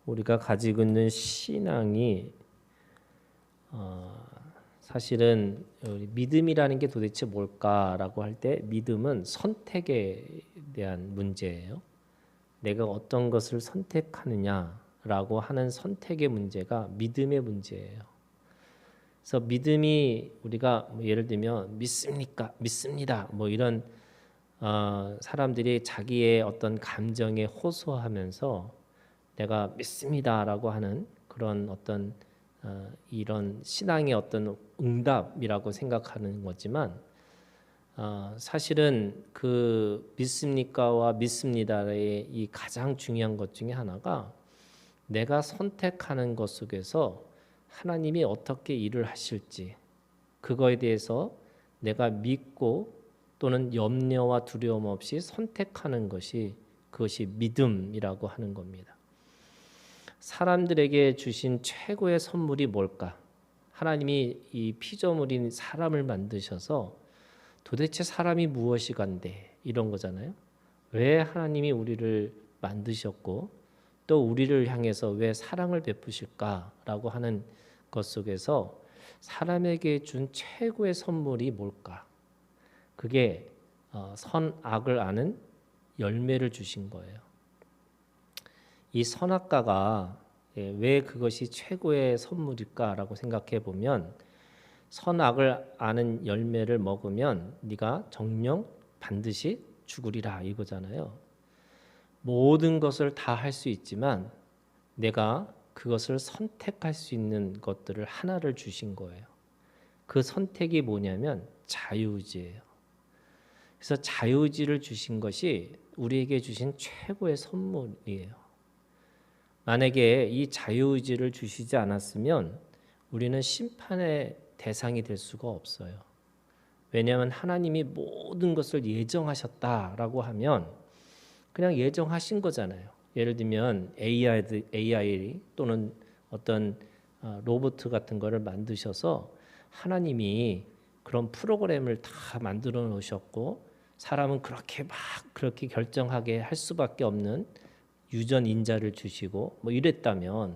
우리가 가지고 있는 신앙이 사실은 믿음이라는 게 도대체 뭘까라고 할 때 믿음은 선택에 대한 문제예요. 내가 어떤 것을 선택하느냐라고 하는 선택의 문제가 믿음의 문제예요. 그래서 믿음이 우리가 예를 들면 믿습니까? 믿습니다. 뭐 이런 사람들이 자기의 어떤 감정에 호소하면서 내가 믿습니다라고 하는 그런 어떤 이런 신앙의 어떤 응답이라고 생각하는 거지만 사실은 그 믿습니까와 믿습니다의 이 가장 중요한 것 중에 하나가 내가 선택하는 것 속에서 하나님이 어떻게 일을 하실지 그거에 대해서 내가 믿고 또는 염려와 두려움 없이 선택하는 것이 그것이 믿음이라고 하는 겁니다. 사람들에게 주신 최고의 선물이 뭘까? 하나님이 이 피조물인 사람을 만드셔서 도대체 사람이 무엇이간데 이런 거잖아요. 왜 하나님이 우리를 만드셨고 또 우리를 향해서 왜 사랑을 베푸실까라고 하는 것 속에서 사람에게 준 최고의 선물이 뭘까? 그게 선악을 아는 열매를 주신 거예요. 이 선악과가 왜 그것이 최고의 선물일까라고 생각해 보면 선악을 아는 열매를 먹으면 네가 정녕 반드시 죽으리라 이거잖아요. 모든 것을 다 할 수 있지만 내가 그것을 선택할 수 있는 것들을 하나를 주신 거예요. 그 선택이 뭐냐면 자유의지예요. 그래서 자유의지를 주신 것이 우리에게 주신 최고의 선물이에요. 만약에 이 자유의지를 주시지 않았으면 우리는 심판의 대상이 될 수가 없어요. 왜냐하면 하나님이 모든 것을 예정하셨다라고 하면 그냥 예정하신 거잖아요. 예를 들면 AI 또는 어떤 로봇 같은 거를 만드셔서 하나님이 그런 프로그램을 다 만들어 놓으셨고 사람은 그렇게 결정하게 할 수밖에 없는 유전 인자를 주시고 뭐 이랬다면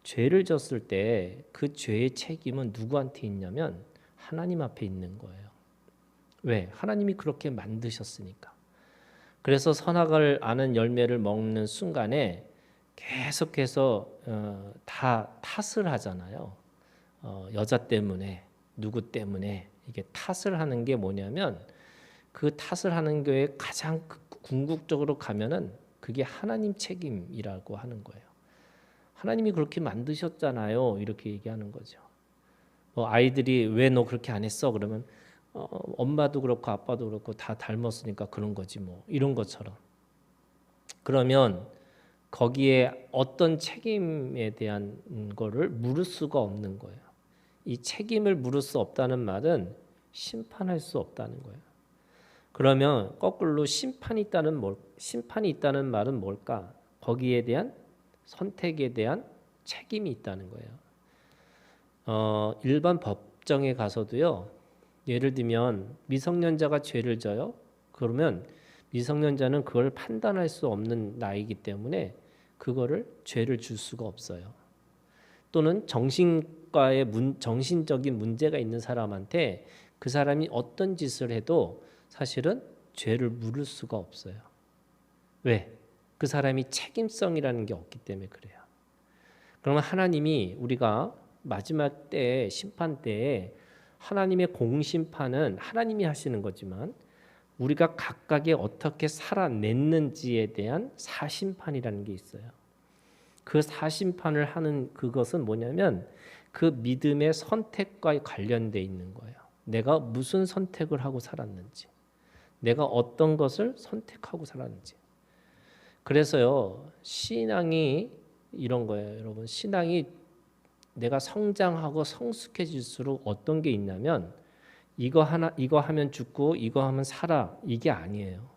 죄를 졌을 때 그 죄의 책임은 누구한테 있냐면 하나님 앞에 있는 거예요. 왜? 하나님이 그렇게 만드셨으니까. 그래서 선악을 아는 열매를 먹는 순간에 계속해서 다 탓을 하잖아요. 여자 때문에 누구 때문에 이게 탓을 하는 게 뭐냐면 그 탓을 하는 게 가장 궁극적으로 가면은 그게 하나님 책임이라고 하는 거예요. 하나님이 그렇게 만드셨잖아요. 이렇게 얘기하는 거죠. 아이들이 왜 너 그렇게 안 했어? 그러면 엄마도 그렇고 아빠도 그렇고 다 닮았으니까 그런 거지 뭐 이런 것처럼. 그러면 거기에 어떤 책임에 대한 거를 물을 수가 없는 거예요. 이 책임을 물을 수 없다는 말은 심판할 수 없다는 거예요. 그러면 거꾸로 심판이 있다는 말은 뭘까? 거기에 대한 선택에 대한 책임이 있다는 거예요. 일반 법정에 가서도요. 예를 들면 미성년자가 죄를 져요. 그러면 미성년자는 그걸 판단할 수 없는 나이기 때문에 그거를 죄를 줄 수가 없어요. 또는 정신적인 문제가 있는 사람한테 그 사람이 어떤 짓을 해도 사실은 죄를 물을 수가 없어요. 왜? 그 사람이 책임성이라는 게 없기 때문에 그래요. 그러면 하나님이 우리가 마지막 때에 심판 때에 하나님의 공심판은 하나님이 하시는 거지만 우리가 각각의 어떻게 살아냈는지에 대한 사심판이라는 게 있어요. 그 사심판을 하는 그것은 뭐냐면 그 믿음의 선택과 관련돼 있는 거예요. 내가 무슨 선택을 하고 살았는지, 내가 어떤 것을 선택하고 살았는지. 그래서요, 신앙이 이런 거예요, 여러분. 신앙이 내가 성장하고 성숙해질수록 어떤 게 있냐면 이거 하면 죽고 이거 하면 살아 이게 아니에요.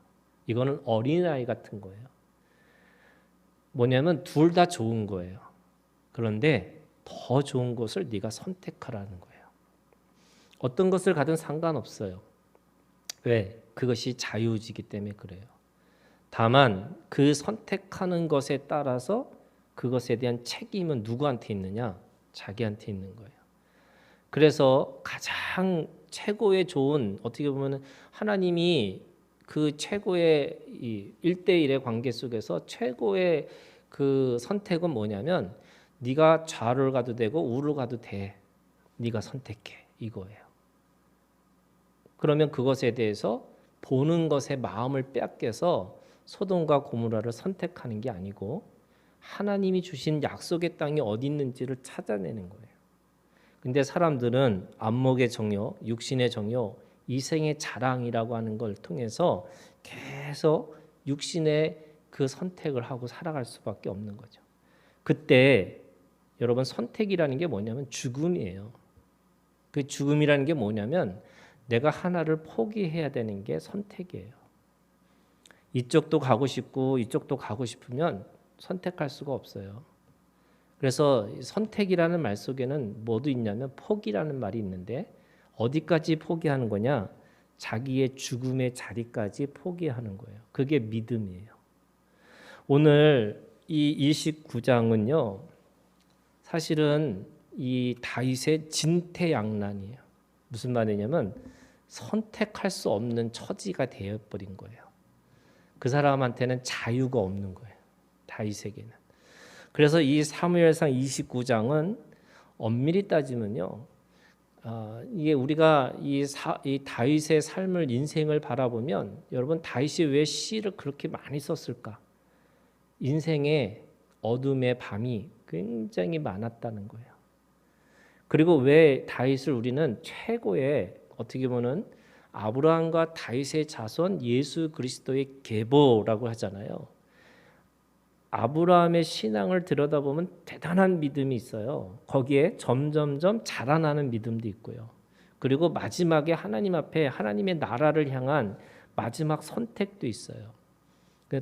이거는 어린아이 같은 거예요. 뭐냐면 둘 다 좋은 거예요. 그런데 더 좋은 것을 네가 선택하라는 거예요. 어떤 것을 가든 상관없어요. 왜? 그것이 자유의지이기 때문에 그래요. 다만 그 선택하는 것에 따라서 그것에 대한 책임은 누구한테 있느냐? 자기한테 있는 거예요. 그래서 가장 최고의 좋은, 어떻게 보면 하나님이 그 최고의 이 1대1의 관계 속에서 최고의 그 선택은 뭐냐면 네가 좌를 가도 되고 우를 가도 돼. 네가 선택해. 이거예요. 그러면 그것에 대해서 보는 것에 마음을 빼앗겨서 소돔과 고모라를 선택하는 게 아니고 하나님이 주신 약속의 땅이 어디 있는지를 찾아내는 거예요. 근데 사람들은 안목의 정욕, 육신의 정욕, 이생의 자랑이라고 하는 걸 통해서 계속 육신의 그 선택을 하고 살아갈 수밖에 없는 거죠. 그때 여러분 선택이라는 게 뭐냐면 죽음이에요. 그 죽음이라는 게 뭐냐면 내가 하나를 포기해야 되는 게 선택이에요. 이쪽도 가고 싶고 이쪽도 가고 싶으면 선택할 수가 없어요. 그래서 선택이라는 말 속에는 뭐도 있냐면 포기라는 말이 있는데 어디까지 포기하는 거냐? 자기의 죽음의 자리까지 포기하는 거예요. 그게 믿음이에요. 오늘 이 29장은요. 사실은 이 다윗의 진퇴양난이에요. 무슨 말이냐면 선택할 수 없는 처지가 되어버린 거예요. 그 사람한테는 자유가 없는 거예요. 다윗에게는. 그래서 이 사무엘상 29장은 엄밀히 따지면요, 이게 우리가 이 다윗의 삶을 인생을 바라보면 여러분 다윗이 왜 시를 그렇게 많이 썼을까? 인생의 어둠의 밤이 굉장히 많았다는 거예요. 그리고 왜 다윗을 우리는 최고의 어떻게 보면 아브라함과 다윗의 자손 예수 그리스도의 계보라고 하잖아요. 아브라함의 신앙을 들여다보면 대단한 믿음이 있어요. 거기에 점점점 자라나는 믿음도 있고요. 그리고 마지막에 하나님 앞에 하나님의 나라를 향한 마지막 선택도 있어요.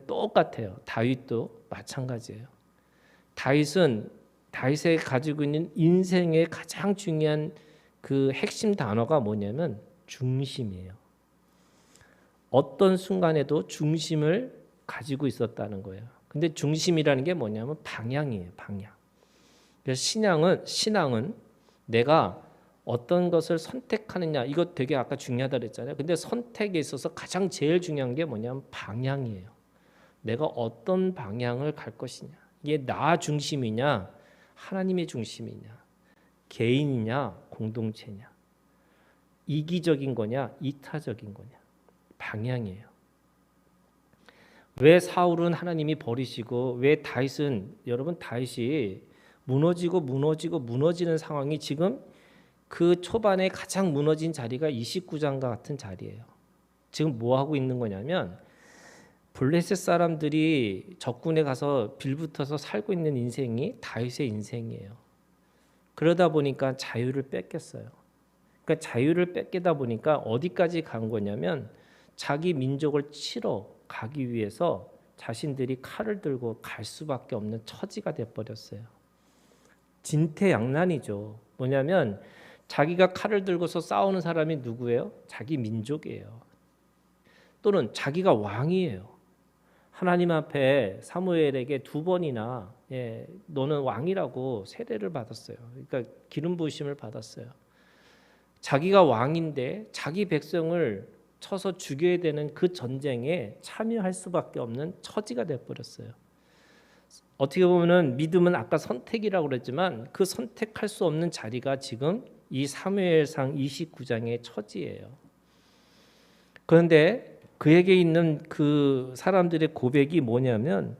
똑같아요. 다윗도 마찬가지예요. 다윗이 가지고 있는 인생의 가장 중요한 그 핵심 단어가 뭐냐면 중심이에요. 어떤 순간에도 중심을 가지고 있었다는 거예요. 근데 중심이라는 게 뭐냐면 방향이에요. 방향. 그래서 신앙은 내가 어떤 것을 선택하느냐, 이거 되게 아까 중요하다 그랬잖아요. 근데 선택에 있어서 가장 제일 중요한 게 뭐냐면 방향이에요. 내가 어떤 방향을 갈 것이냐. 이게 나 중심이냐, 하나님의 중심이냐, 개인이냐, 공동체냐, 이기적인 거냐, 이타적인 거냐. 방향이에요. 왜 사울은 하나님이 버리시고 왜 다윗은, 여러분 다윗이 무너지는 상황이 지금 그 초반에 가장 무너진 자리가 29장과 같은 자리예요. 지금 뭐 하고 있는 거냐면 블레셋 사람들이 적군에 가서 빌붙어서 살고 있는 인생이 다윗의 인생이에요. 그러다 보니까 자유를 뺏겼어요. 그러니까 자유를 뺏기다 보니까 어디까지 간 거냐면 자기 민족을 치러 가기 위해서 자신들이 칼을 들고 갈 수밖에 없는 처지가 돼버렸어요. 진퇴양난이죠. 뭐냐면 자기가 칼을 들고서 싸우는 사람이 누구예요? 자기 민족이에요. 또는 자기가 왕이에요. 하나님 앞에 사무엘에게 2번이나 너는 왕이라고 세례를 받았어요. 그러니까 기름 부으심을 받았어요. 자기가 왕인데 자기 백성을 쳐서 죽여야 되는 그 전쟁에 참여할 수밖에 없는 처지가 되어버렸어요. 어떻게 보면 믿음은 아까 선택이라고 그랬지만 그 선택할 수 없는 자리가 지금 이 사무엘상 29장의 처지예요. 그런데 그에게 있는 그 사람들의 고백이 뭐냐면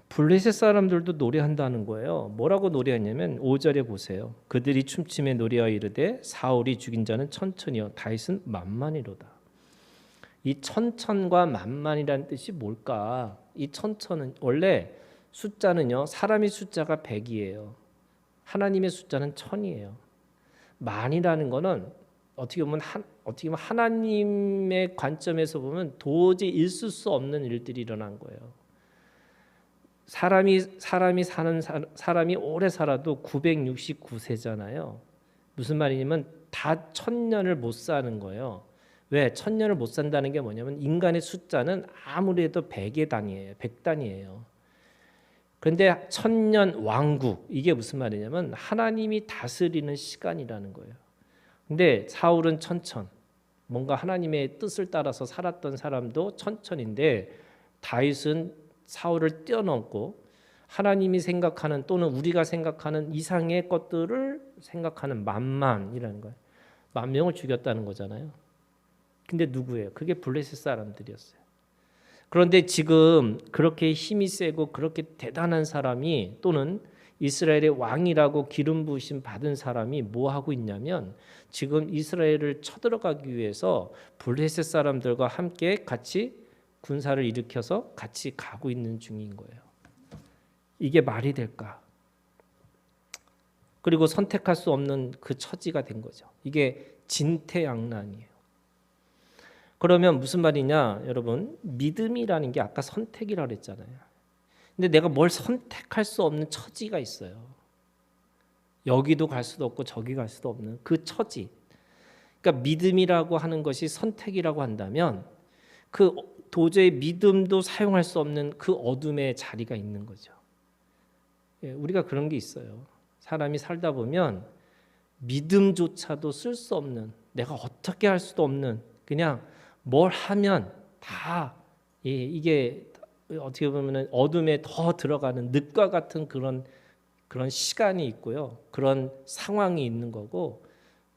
블레셋 사람들도 노래한다는 거예요. 뭐라고 노래하냐면 5절에 보세요. 그들이 춤추며 노래하여 이르되 사울이 죽인 자는 천천히요 다윗은 만만이로다. 이 천천과 만만이라는 뜻이 뭘까? 이 천천은 원래 숫자는요. 사람의 숫자가 100이에요. 하나님의 숫자는 1000이에요. 만이라는 거는 어떻게 보면 하나님의 관점에서 보면 도저히 있을 수 없는 일들이 일어난 거예요. 사람이 오래 살아도 969세잖아요. 무슨 말이냐면 다 1000년을 못 사는 거예요. 왜? 1000년을 못 산다는 게 뭐냐면 인간의 숫자는 아무래도 100의 단위예요. 100단위예요. 그런데 천년 왕국, 이게 무슨 말이냐면 하나님이 다스리는 시간이라는 거예요. 근데 사울은 천천, 뭔가 하나님의 뜻을 따라서 살았던 사람도 천천인데, 다윗은 사울을 뛰어넘고 하나님이 생각하는 또는 우리가 생각하는 이상의 것들을 생각하는 만만이라는 거예요. 10,000명을 죽였다는 거잖아요. 근데 누구예요? 그게 블레셋 사람들이었어요. 그런데 지금 그렇게 힘이 세고 그렇게 대단한 사람이, 또는 이스라엘의 왕이라고 기름 부으심 받은 사람이 뭐 하고 있냐면, 지금 이스라엘을 쳐들어가기 위해서 블레셋 사람들과 함께 같이 군사를 일으켜서 같이 가고 있는 중인 거예요. 이게 말이 될까? 그리고 선택할 수 없는 그 처지가 된 거죠. 이게 진퇴양난이에요. 그러면 무슨 말이냐, 여러분? 믿음이라는 게 아까 선택이라고 그랬잖아요. 근데 내가 뭘 선택할 수 없는 처지가 있어요. 여기도 갈 수도 없고 저기 갈 수도 없는 그 처지. 그러니까 믿음이라고 하는 것이 선택이라고 한다면, 그 도저히 믿음도 사용할 수 없는 그 어둠의 자리가 있는 거죠. 우리가 그런 게 있어요. 사람이 살다 보면 믿음조차도 쓸 수 없는, 내가 어떻게 할 수도 없는, 그냥 뭘 하면 다 이게 어떻게 보면 어둠에 더 들어가는 늪과 같은 그런 시간이 있고요. 그런 상황이 있는 거고,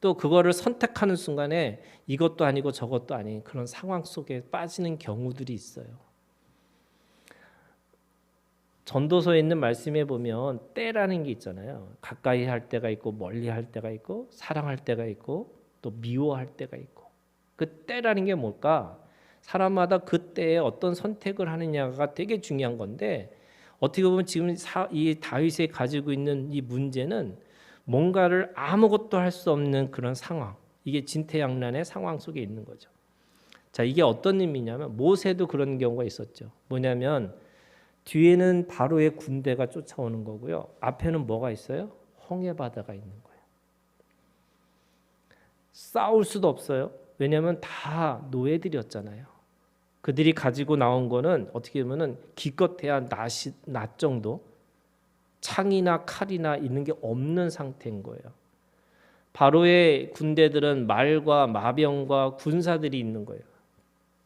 또 그거를 선택하는 순간에 이것도 아니고 저것도 아닌 그런 상황 속에 빠지는 경우들이 있어요. 전도서에 있는 말씀에 보면 때라는 게 있잖아요. 가까이 할 때가 있고 멀리 할 때가 있고 사랑할 때가 있고 또 미워할 때가 있고, 그 때라는 게 뭘까? 사람마다 그 때에 어떤 선택을 하느냐가 되게 중요한 건데, 어떻게 보면 지금 이 다윗이 가지고 있는 이 문제는 뭔가를 아무것도 할 수 없는 그런 상황, 이게 진퇴양난의 상황 속에 있는 거죠. 자, 이게 어떤 의미냐면 모세도 그런 경우가 있었죠. 뭐냐면 뒤에는 바로의 군대가 쫓아오는 거고요. 앞에는 뭐가 있어요? 홍해 바다가 있는 거예요. 싸울 수도 없어요. 왜냐하면 다 노예들이었잖아요. 그들이 가지고 나온 거는 어떻게 보면은 기껏해야 낫 정도, 창이나 칼이나 있는 게 없는 상태인 거예요. 바로의 군대들은 말과 마병과 군사들이 있는 거예요.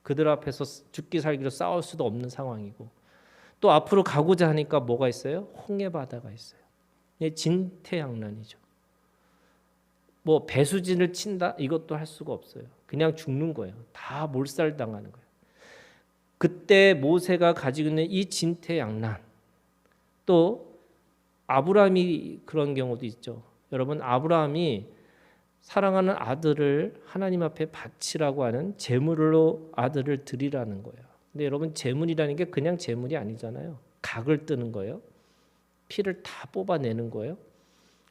그들 앞에서 죽기 살기로 싸울 수도 없는 상황이고, 또 앞으로 가고자 하니까 뭐가 있어요? 홍해 바다가 있어요. 진퇴양난이죠. 뭐 배수진을 친다? 이것도 할 수가 없어요. 그냥 죽는 거예요. 다 몰살당하는 거예요. 그때 모세가 가지고 있는 이 진퇴양난, 또 아브라함이 그런 경우도 있죠. 여러분, 아브라함이 사랑하는 아들을 하나님 앞에 바치라고 하는 제물로 아들을 드리라는 거예요. 근데 여러분, 제물이라는 게 그냥 제물이 아니잖아요. 각을 뜨는 거예요. 피를 다 뽑아내는 거예요.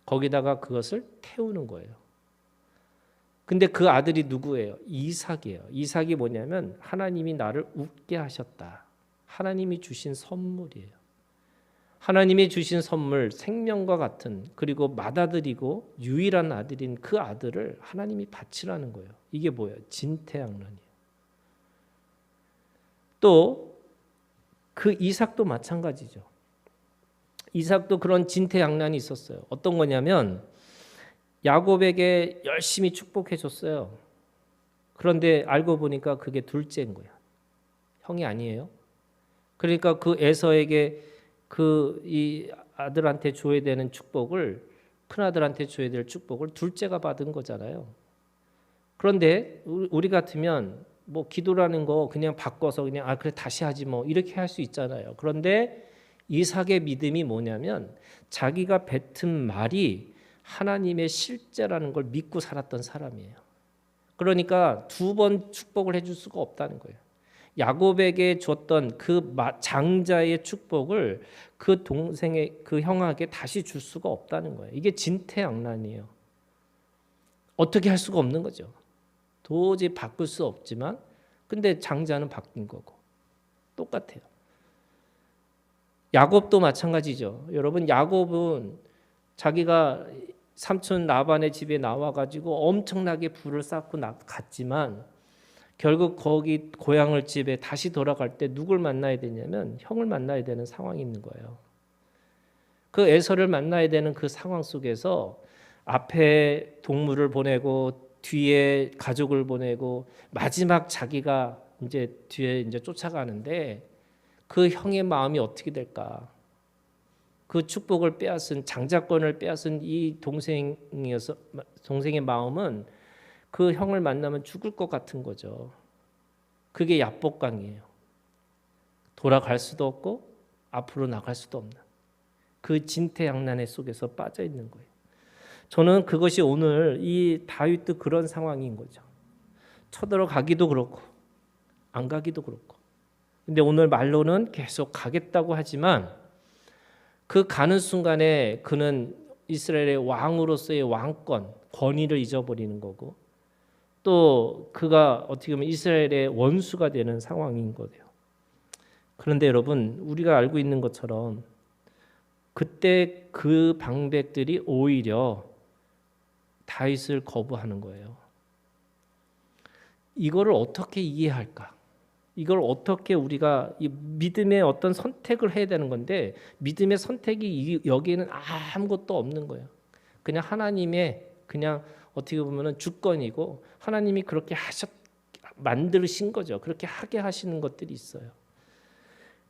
거기다가 그것을 태우는 거예요. 근데 그 아들이 누구예요? 이삭이에요. 이삭이 뭐냐면 하나님이 나를 웃게 하셨다. 하나님이 주신 선물이에요. 하나님이 주신 선물, 생명과 같은, 그리고 맏아들이고 유일한 아들인 그 아들을 하나님이 바치라는 거예요. 이게 뭐예요? 진퇴양난이에요. 또 그 이삭도 마찬가지죠. 이삭도 그런 진퇴양난이 있었어요. 어떤 거냐면 야곱에게 열심히 축복해 줬어요. 그런데 알고 보니까 그게 둘째인 거야. 형이 아니에요. 그러니까 그 에서에게 이 아들한테 줘야 되는 축복을, 큰 아들한테 줘야 될 축복을 둘째가 받은 거잖아요. 그런데 우리 같으면 뭐 기도라는 거 그냥 바꿔서 그냥 그래 다시 하지 뭐 이렇게 할 수 있잖아요. 그런데 이삭의 믿음이 뭐냐면 자기가 뱉은 말이 하나님의 실제라는 걸 믿고 살았던 사람이에요. 그러니까 두 번 축복을 해줄 수가 없다는 거예요. 야곱에게 줬던 그 장자의 축복을 그 동생의 그 형에게 다시 줄 수가 없다는 거예요. 이게 진퇴양난이에요. 어떻게 할 수가 없는 거죠. 도저히 바꿀 수 없지만, 근데 장자는 바뀐 거고 똑같아요. 야곱도 마찬가지죠. 여러분, 야곱은 자기가 삼촌 라반의 집에 나와가지고 엄청나게 부를 쌓고 갔지만 결국 거기 고향을 집에 다시 돌아갈 때 누굴 만나야 되냐면 형을 만나야 되는 상황이 있는 거예요. 그 에서를 만나야 되는 그 상황 속에서 앞에 동물을 보내고 뒤에 가족을 보내고 마지막 자기가 이제 뒤에 이제 쫓아가는데 그 형의 마음이 어떻게 될까? 그 축복을 빼앗은 장자권을 빼앗은 이 동생의 마음은 그 형을 만나면 죽을 것 같은 거죠. 그게 야복강이에요. 돌아갈 수도 없고 앞으로 나갈 수도 없는 그 진퇴양난의 속에서 빠져 있는 거예요. 저는 그것이 오늘 이 다윗도 그런 상황인 거죠. 쳐들어가기도 그렇고 안 가기도 그렇고. 근데 오늘 말로는 계속 가겠다고 하지만 그 가는 순간에 그는 이스라엘의 왕으로서의 왕권, 권위를 잊어버리는 거고 또 그가 어떻게 보면 이스라엘의 원수가 되는 상황인 거예요. 그런데 여러분, 우리가 알고 있는 것처럼 그때 그 방백들이 오히려 다윗을 거부하는 거예요. 이거를 어떻게 이해할까? 이걸 어떻게 우리가 이 믿음의 어떤 선택을 해야 되는 건데 믿음의 선택이 여기에는 아무것도 없는 거예요. 그냥 하나님의 그냥 어떻게 보면은 주권이고 하나님이 그렇게 만드신 거죠. 그렇게 하게 하시는 것들이 있어요.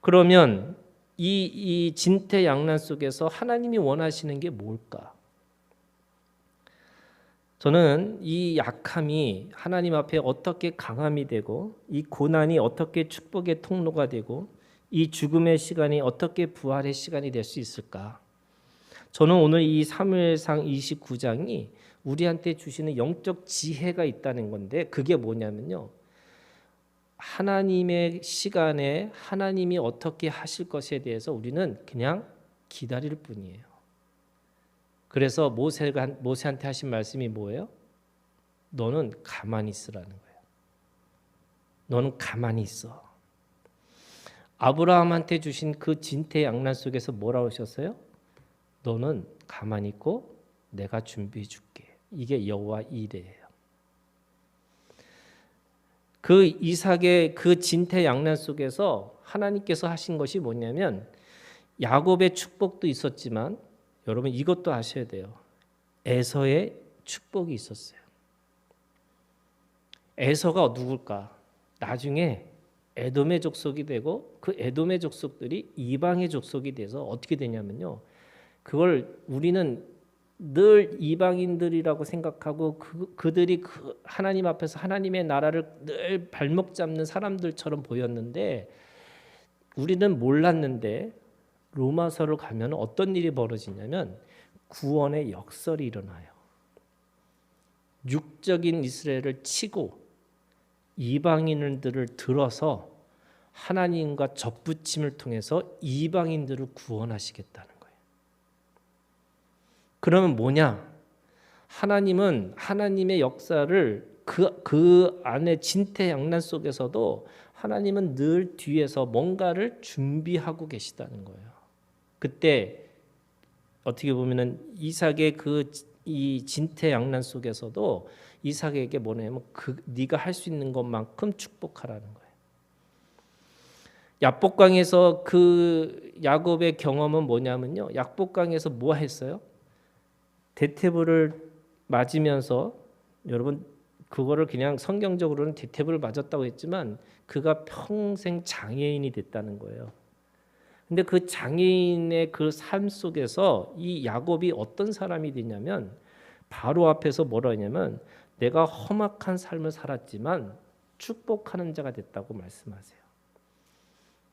그러면 이 진퇴양난 속에서 하나님이 원하시는 게 뭘까? 저는 이 약함이 하나님 앞에 어떻게 강함이 되고 이 고난이 어떻게 축복의 통로가 되고 이 죽음의 시간이 어떻게 부활의 시간이 될 수 있을까? 저는 오늘 이 사무엘상 29장이 우리한테 주시는 영적 지혜가 있다는 건데 그게 뭐냐면요. 하나님의 시간에 하나님이 어떻게 하실 것에 대해서 우리는 그냥 기다릴 뿐이에요. 그래서 모세한테 하신 말씀이 뭐예요? 너는 가만히 있으라는 거예요. 너는 가만히 있어. 아브라함한테 주신 그 진퇴양난 속에서 뭐라고 하셨어요? 너는 가만히 있고 내가 준비해 줄게. 이게 여호와 이레예요. 그 이삭의 그 진퇴양난 속에서 하나님께서 하신 것이 뭐냐면 야곱의 축복도 있었지만 여러분 이것도 아셔야 돼요. 에서의 축복이 있었어요. 에서가 누굴까? 나중에 에돔의 족속이 되고 그 에돔의 족속들이 이방의 족속이 돼서 어떻게 되냐면요. 그걸 우리는 늘 이방인들이라고 생각하고 그들이 하나님 앞에서 하나님의 나라를 늘 발목 잡는 사람들처럼 보였는데 우리는 몰랐는데 로마서를 가면 어떤 일이 벌어지냐면 구원의 역설이 일어나요. 육적인 이스라엘을 치고 이방인들을 들어서 하나님과 접붙임을 통해서 이방인들을 구원하시겠다는 거예요. 그러면 뭐냐? 하나님은 하나님의 역사를 그 안에 진퇴양난 속에서도 하나님은 늘 뒤에서 뭔가를 준비하고 계시다는 거예요. 그때 어떻게 보면은 이삭의 이 진퇴양난 속에서도 이삭에게 뭐냐면 네가 할 수 있는 것만큼 축복하라는 거예요. 야복강에서 그 야곱의 경험은 뭐냐면요. 야복강에서 뭐 했어요? 대퇴부를 맞으면서 여러분 그거를 그냥 성경적으로는 대퇴부를 맞았다고 했지만 그가 평생 장애인이 됐다는 거예요. 근데 그 장애인의 그 삶 속에서 이 야곱이 어떤 사람이 되냐면 바로 앞에서 뭐라 하냐면 내가 험악한 삶을 살았지만 축복하는 자가 됐다고 말씀하세요.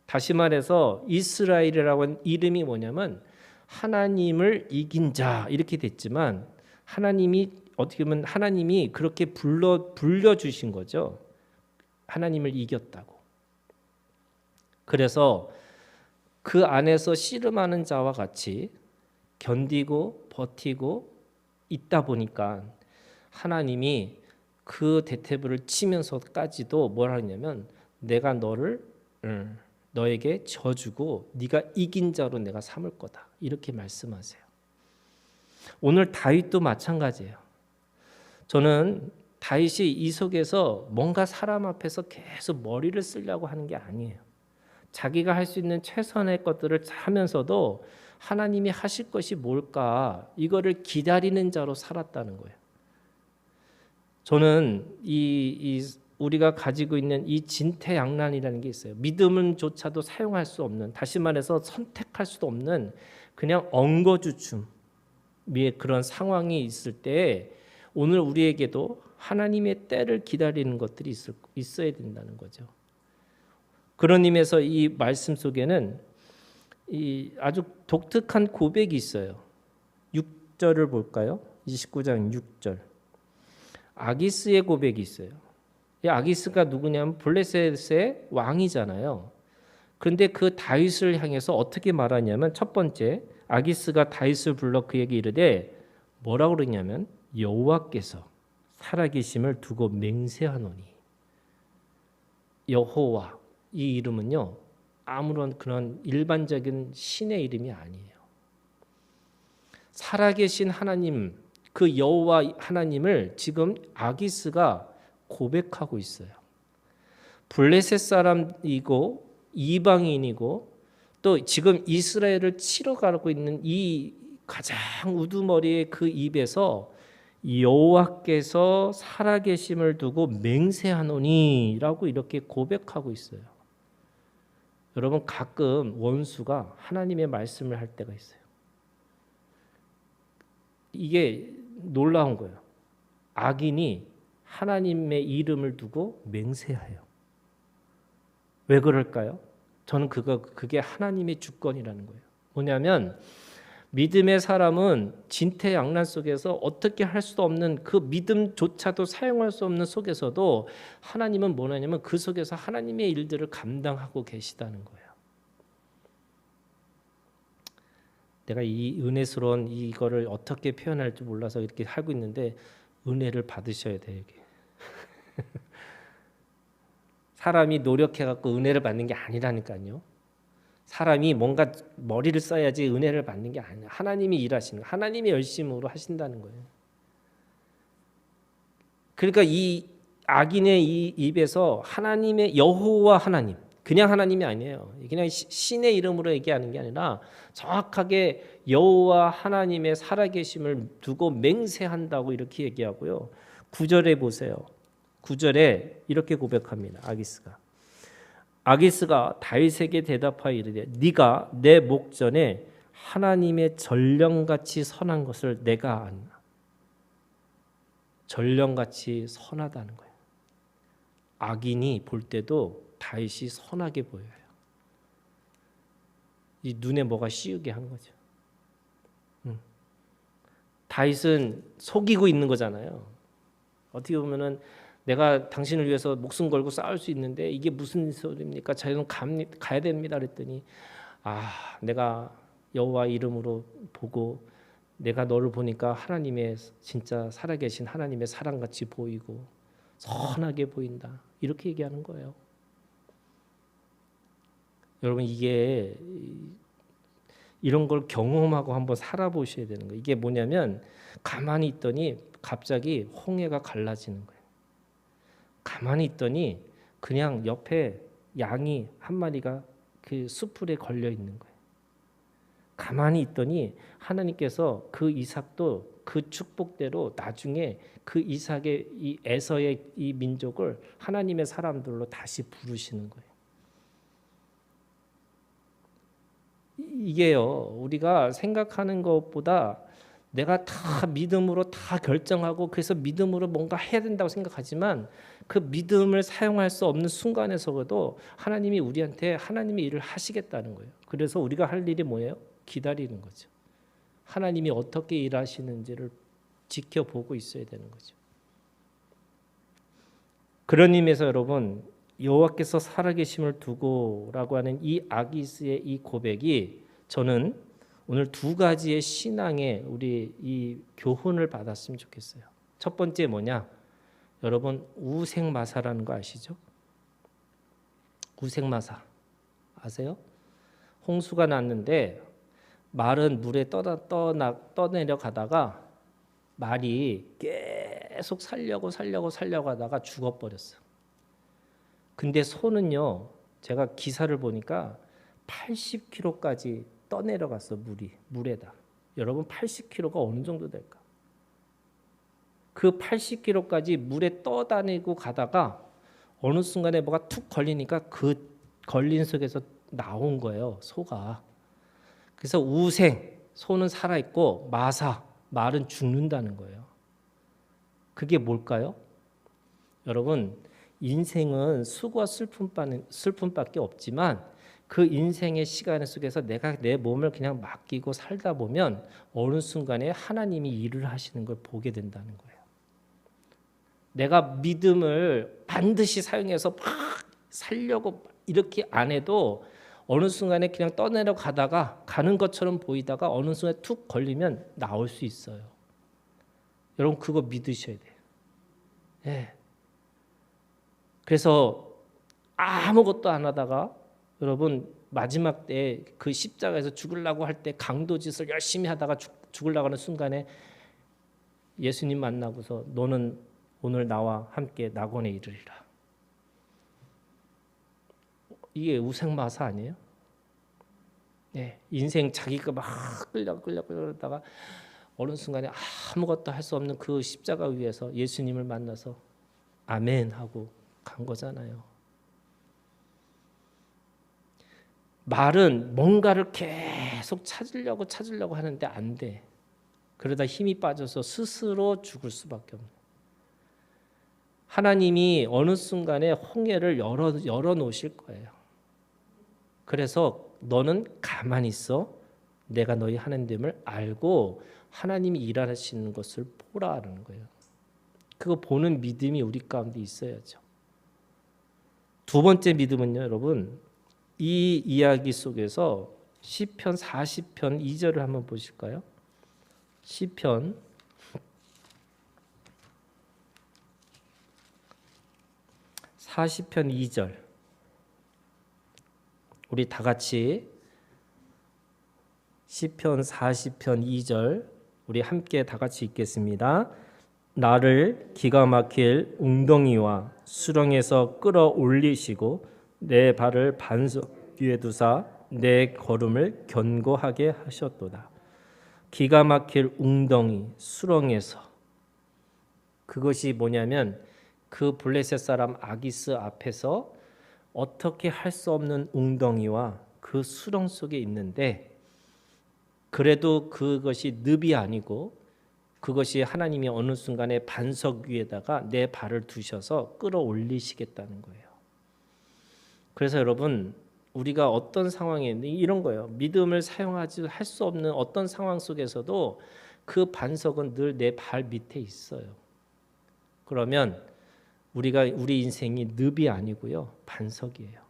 다시 말해서 이스라엘이라고 하는 이름이 뭐냐면 하나님을 이긴 자 이렇게 됐지만 하나님이 어떻게 보면 하나님이 그렇게 불려주신 거죠. 하나님을 이겼다고. 그래서 그 안에서 씨름하는 자와 같이 견디고 버티고 있다 보니까 하나님이 그 대퇴부를 치면서까지도 뭐라 하냐면 내가 너에게 져주고 네가 이긴 자로 내가 삼을 거다 이렇게 말씀하세요. 오늘 다윗도 마찬가지예요. 저는 다윗이 이 속에서 뭔가 사람 앞에서 계속 머리를 쓰려고 하는 게 아니에요. 자기가 할 수 있는 최선의 것들을 하면서도 하나님이 하실 것이 뭘까 이거를 기다리는 자로 살았다는 거예요. 저는 우리가 가지고 있는 이 진퇴양난이라는 게 있어요. 믿음은조차도 사용할 수 없는, 다시 말해서 선택할 수도 없는 그냥 엉거주춤의 그런 상황이 있을 때 오늘 우리에게도 하나님의 때를 기다리는 것들이 있어야 된다는 거죠. 그런 의미에서 이 말씀 속에는 이 아주 독특한 고백이 있어요. 6절을 볼까요? 29장 6절. 아기스의 고백이 있어요. 이 아기스가 누구냐면 블레셋의 왕이잖아요. 그런데 그 다윗을 향해서 어떻게 말하냐면 첫 번째 아기스가 다윗을 불러 그에게 이르되 뭐라고 그러냐면 여호와께서 살아계심을 두고 맹세하노니. 여호와 이 이름은요 아무런 그런 일반적인 신의 이름이 아니에요. 살아계신 하나님 그 여호와 하나님을 지금 아기스가 고백하고 있어요. 블레셋 사람이고 이방인이고 또 지금 이스라엘을 치러 가고 있는 이 가장 우두머리의 그 입에서 여호와께서 살아계심을 두고 맹세하노니라고 이렇게 고백하고 있어요. 여러분 가끔 원수가 하나님의 말씀을 할 때가 있어요. 이게 놀라운 거예요. 악인이 하나님의 이름을 두고 맹세해요. 왜 그럴까요? 저는 그게 하나님의 주권이라는 거예요. 뭐냐면 믿음의 사람은 진퇴양난 속에서 어떻게 할 수도 없는 그 믿음조차도 사용할 수 없는 속에서도 하나님은 뭐냐면 그 속에서 하나님의 일들을 감당하고 계시다는 거예요. 내가 이 은혜스러운 이거를 어떻게 표현할지 몰라서 이렇게 하고 있는데 은혜를 받으셔야 돼요. 이게. 사람이 노력해갖고 은혜를 받는 게 아니라니까요. 사람이 뭔가 머리를 써야지 은혜를 받는 게 아니에요. 하나님이 일하시는, 하나님이 열심으로 하신다는 거예요. 그러니까 이 악인의 이 입에서 하나님의 여호와 하나님, 그냥 하나님이 아니에요. 그냥 신의 이름으로 얘기하는 게 아니라 정확하게 여호와 하나님의 살아계심을 두고 맹세한다고 이렇게 얘기하고요. 9절에 보세요. 9절에 이렇게 고백합니다. 아기스가 다윗에게 대답하여 이르되 네가 내 목전에 하나님의 전령같이 선한 것을 내가 안다. 전령같이 선하다는 거예요. 악인이 볼 때도 다윗이 선하게 보여요. 이 눈에 뭐가 씌우게 한 거죠. 다윗은 속이고 있는 거잖아요. 어떻게 보면은 내가 당신을 위해서 목숨 걸고 싸울 수 있는데 이게 무슨 소리입니까? 저는 가야 됩니다. 그랬더니 내가 여호와 이름으로 보고 내가 너를 보니까 하나님의 진짜 살아계신 하나님의 사랑같이 보이고 선하게 보인다. 이렇게 얘기하는 거예요. 여러분 이게 이런 걸 경험하고 한번 살아보셔야 되는 거예요. 이게 뭐냐면 가만히 있더니 갑자기 홍해가 갈라지는 거예요. 가만히 있더니 그냥 옆에 양이 한 마리가 그 숯불에 걸려 있는 거예요. 가만히 있더니 하나님께서 그 이삭도 그 축복대로 나중에 그 이삭의 이 에서의 이 민족을 하나님의 사람들로 다시 부르시는 거예요. 이게요, 우리가 생각하는 것보다 내가 다 믿음으로 다 결정하고 그래서 믿음으로 뭔가 해야 된다고 생각하지만 그 믿음을 사용할 수 없는 순간에서도 하나님이 우리한테 하나님의 일을 하시겠다는 거예요. 그래서 우리가 할 일이 뭐예요? 기다리는 거죠. 하나님이 어떻게 일하시는지를 지켜보고 있어야 되는 거죠. 그런 의미에서 여러분 여호와께서 살아계심을 두고라고 하는 이 아기스의 이 고백이 저는 오늘 두 가지의 신앙에 우리 이 교훈을 받았으면 좋겠어요. 첫 번째 뭐냐? 여러분 우생마사라는 거 아시죠? 우생마사 아세요? 홍수가 났는데 말은 물에 떠내려 가다가 말이 계속 살려고 하다가 죽어버렸어. 근데 소는요, 제가 기사를 보니까 80kg까지 떠내려갔어. 물에다. 여러분 80kg가 어느 정도 될까? 그 80kg까지 물에 떠다니고 가다가 어느 순간에 뭐가 툭 걸리니까 그 걸린 속에서 나온 거예요. 소가. 그래서 우생, 소는 살아있고 마사, 말은 죽는다는 거예요. 그게 뭘까요? 여러분 인생은 수고와 슬픔밖에 없지만 그 인생의 시간 속에서 내가 내 몸을 그냥 맡기고 살다 보면 어느 순간에 하나님이 일을 하시는 걸 보게 된다는 거예요. 내가 믿음을 반드시 사용해서 막 살려고 이렇게 안 해도 어느 순간에 그냥 떠내려 가다가 가는 것처럼 보이다가 어느 순간에 툭 걸리면 나올 수 있어요. 여러분 그거 믿으셔야 돼요. 네. 그래서 아무것도 안 하다가 여러분 마지막 때 그 십자가에서 죽으려고 할 때 강도짓을 열심히 하다가 죽으려고 하는 순간에 예수님 만나고서 너는 오늘 나와 함께 낙원에 이르리라. 이게 우생마사 아니에요? 네, 인생 자기가 막 끌려다가 어느 순간에 아무것도 할 수 없는 그 십자가 위에서 예수님을 만나서 아멘 하고 간 거잖아요. 말은 뭔가를 계속 찾으려고 하는데 안 돼. 그러다 힘이 빠져서 스스로 죽을 수밖에 없는. 하나님이 어느 순간에 홍해를 열어 놓으실 거예요. 그래서 너는 가만히 있어. 내가 너희 하나님을 알고 하나님이 일하시는 것을 보라는 거예요. 그거 보는 믿음이 우리 가운데 있어야죠. 두 번째 믿음은요, 여러분. 이 이야기 속에서 시편 40편 2절을 한번 보실까요? 시편 40편 2절. 우리 다 같이 시편 40편 2절 우리 함께 다 같이 읽겠습니다. 나를 기가 막힐 웅덩이와 수렁에서 끌어올리시고 내 발을 반석 위에 두사 내 걸음을 견고하게 하셨도다. 기가 막힐 웅덩이, 수렁에서. 그것이 뭐냐면 그 블레셋 사람 아기스 앞에서 어떻게 할 수 없는 웅덩이와 그 수렁 속에 있는데 그래도 그것이 늪이 아니고 그것이 하나님이 어느 순간에 반석 위에다가 내 발을 두셔서 끌어올리시겠다는 거예요. 그래서 여러분 우리가 어떤 상황에 이런 거예요. 믿음을 사용하지 할 수 없는 어떤 상황 속에서도 그 반석은 늘 내 발 밑에 있어요. 그러면 우리 인생이 늪이 아니고요. 반석이에요.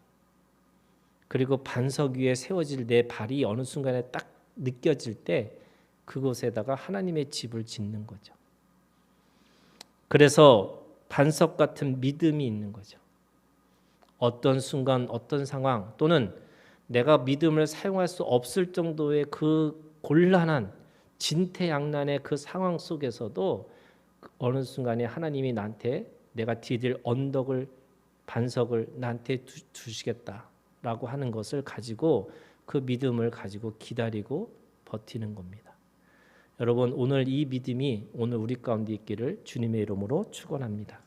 그리고 반석 위에 세워질 내 발이 어느 순간에 딱 느껴질 때 그곳에다가 하나님의 집을 짓는 거죠. 그래서 반석 같은 믿음이 있는 거죠. 어떤 순간 어떤 상황 또는 내가 믿음을 사용할 수 없을 정도의 그 곤란한 진퇴양난의 그 상황 속에서도 어느 순간에 하나님이 나한테 내가 디딜 언덕을 반석을 나한테 주시겠다라고 하는 것을 가지고 그 믿음을 가지고 기다리고 버티는 겁니다. 여러분 오늘 이 믿음이 오늘 우리 가운데 있기를 주님의 이름으로 축원합니다.